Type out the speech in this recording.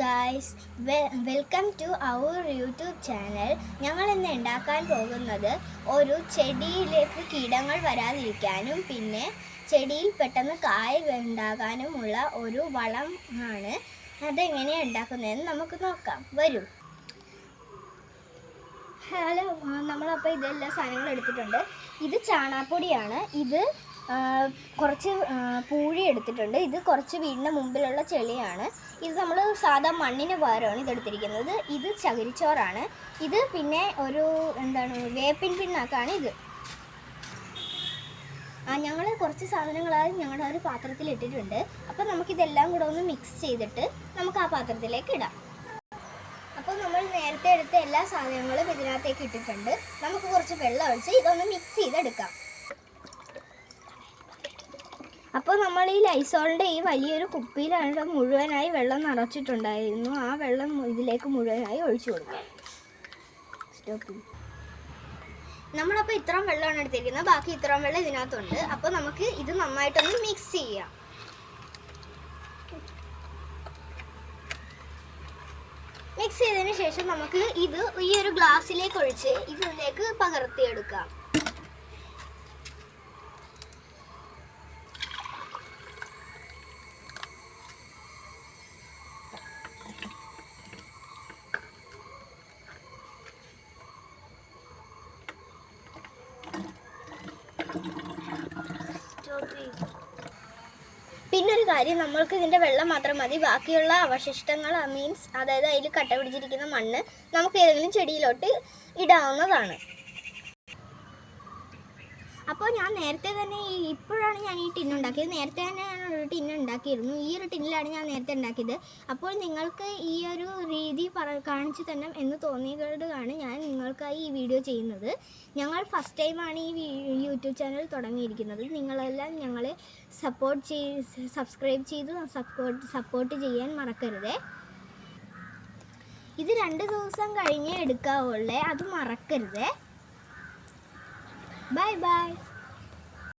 Guys, welcome to our YouTube channel. ഞങ്ങൾ ഇന്ന് ഉണ്ടാക്കാൻ പോകുന്നത് ഒരു ചെടിയിലേക്ക് കീടങ്ങൾ വരാതിരിക്കാനും പിന്നെ ചെടിയിൽ പെട്ടെന്ന് കായ ഉണ്ടാകാനുമുള്ള ഒരു വളം ആണ്. അതെങ്ങനെയാണ് ഉണ്ടാക്കുന്നതെന്ന് നമുക്ക് നോക്കാം. വരൂ. ഹലോ, നമ്മളപ്പോൾ ഇതെല്ലാം സാധനങ്ങൾ എടുത്തിട്ടുണ്ട്. ഇത് ചാണകപ്പൊടിയാണ്. ഇത് കുറച്ച് പൂഴി എടുത്തിട്ടുണ്ട്. ഇത് കുറച്ച് വീടിൻ്റെ മുമ്പിലുള്ള ചെളിയാണ്. ഇത് നമ്മൾ സാധാ മണ്ണിന് പകരമാണ് ഇതെടുത്തിരിക്കുന്നത്. ഇത് ചകിരിച്ചോറാണ്. ഇത് പിന്നെ ഒരു വേപ്പിൻ പിണ്ണാക്കാണ് ഇത്. ഞങ്ങൾ കുറച്ച് സാധനങ്ങളായി ഞങ്ങളുടെ ഒരു പാത്രത്തിൽ ഇട്ടിട്ടുണ്ട്. അപ്പോൾ നമുക്കിതെല്ലാം കൂടെ ഒന്ന് മിക്സ് ചെയ്തിട്ട് നമുക്ക് ആ പാത്രത്തിലേക്ക് ഇടാം. അപ്പോൾ നമ്മൾ നേരത്തെ എടുത്ത എല്ലാ സാധനങ്ങളും ഇതിനകത്തേക്ക് ഇട്ടിട്ടുണ്ട്. നമുക്ക് കുറച്ച് വെള്ളം ഒഴിച്ച് ഇതൊന്ന് മിക്സ് ചെയ്തെടുക്കാം. അപ്പോൾ നമ്മൾ ഈ ലൈസോളിൻ്റെ ഈ വലിയൊരു കുപ്പിയിലാണ് മുഴുവനായി വെള്ളം നിറച്ചിട്ടുണ്ടായിരുന്നു. ആ വെള്ളം ഇതിലേക്ക് മുഴുവനായി ഒഴിച്ചു കൊടുക്കാം. നമ്മളപ്പോൾ ഇത്രയും വെള്ളമാണ് എടുത്തിരിക്കുന്നത്. ബാക്കി ഇത്രയും വെള്ളം ഇതിനകത്തുണ്ട്. അപ്പോൾ നമുക്ക് ഇത് നന്നായിട്ടൊന്ന് മിക്സ് ചെയ്യാം. മിക്സ് ചെയ്തതിന് ശേഷം നമുക്ക് ഇത് ഈ ഒരു ഗ്ലാസ്സിലേക്ക് ഒഴിച്ച് ഇതിലേക്ക് പകർത്തിയെടുക്കാം. പിന്നൊരു കാര്യം, നമ്മൾക്ക് ഇതിൻ്റെ വെള്ളം മാത്രം മതി. ബാക്കിയുള്ള അവശിഷ്ടങ്ങൾ അതായത് അതിൽ കട്ട പിടിച്ചിരിക്കുന്ന മണ്ണ് നമുക്ക് ഏതെങ്കിലും ചെടിയിലോട്ട് ഇടാവുന്നതാണ്. അപ്പോൾ ഞാൻ നേരത്തെ തന്നെ ഇപ്പോഴാണ് ഞാൻ ഈ ടിന്നുണ്ടാക്കിയത്. നേരത്തെ തന്നെ ഞാൻ ഒരു ടിന്ന് ഉണ്ടാക്കിയിരുന്നു. ഈ ഒരു ടിന്നിലാണ് ഞാൻ നേരത്തെ ഉണ്ടാക്കിയത്. അപ്പോൾ നിങ്ങൾക്ക് ഈ ഒരു രീതി കാണിച്ചു തന്നെ എന്ന് തോന്നിയതുകൊണ്ടാണ് ഞാൻ നിങ്ങൾക്കായി ഈ വീഡിയോ ചെയ്യുന്നത്. ഞങ്ങൾ ഫസ്റ്റ് ടൈമാണ് ഈ യൂട്യൂബ് ചാനൽ തുടങ്ങിയിരിക്കുന്നത്. നിങ്ങളെല്ലാം ഞങ്ങളെ സബ്സ്ക്രൈബ് ചെയ്ത് സപ്പോർട്ട് ചെയ്യാൻ മറക്കരുതേ. ഇത് 2 ദിവസം കഴിഞ്ഞേ എടുക്കാവുള്ളേ, അത് മറക്കരുതേ. Bye bye.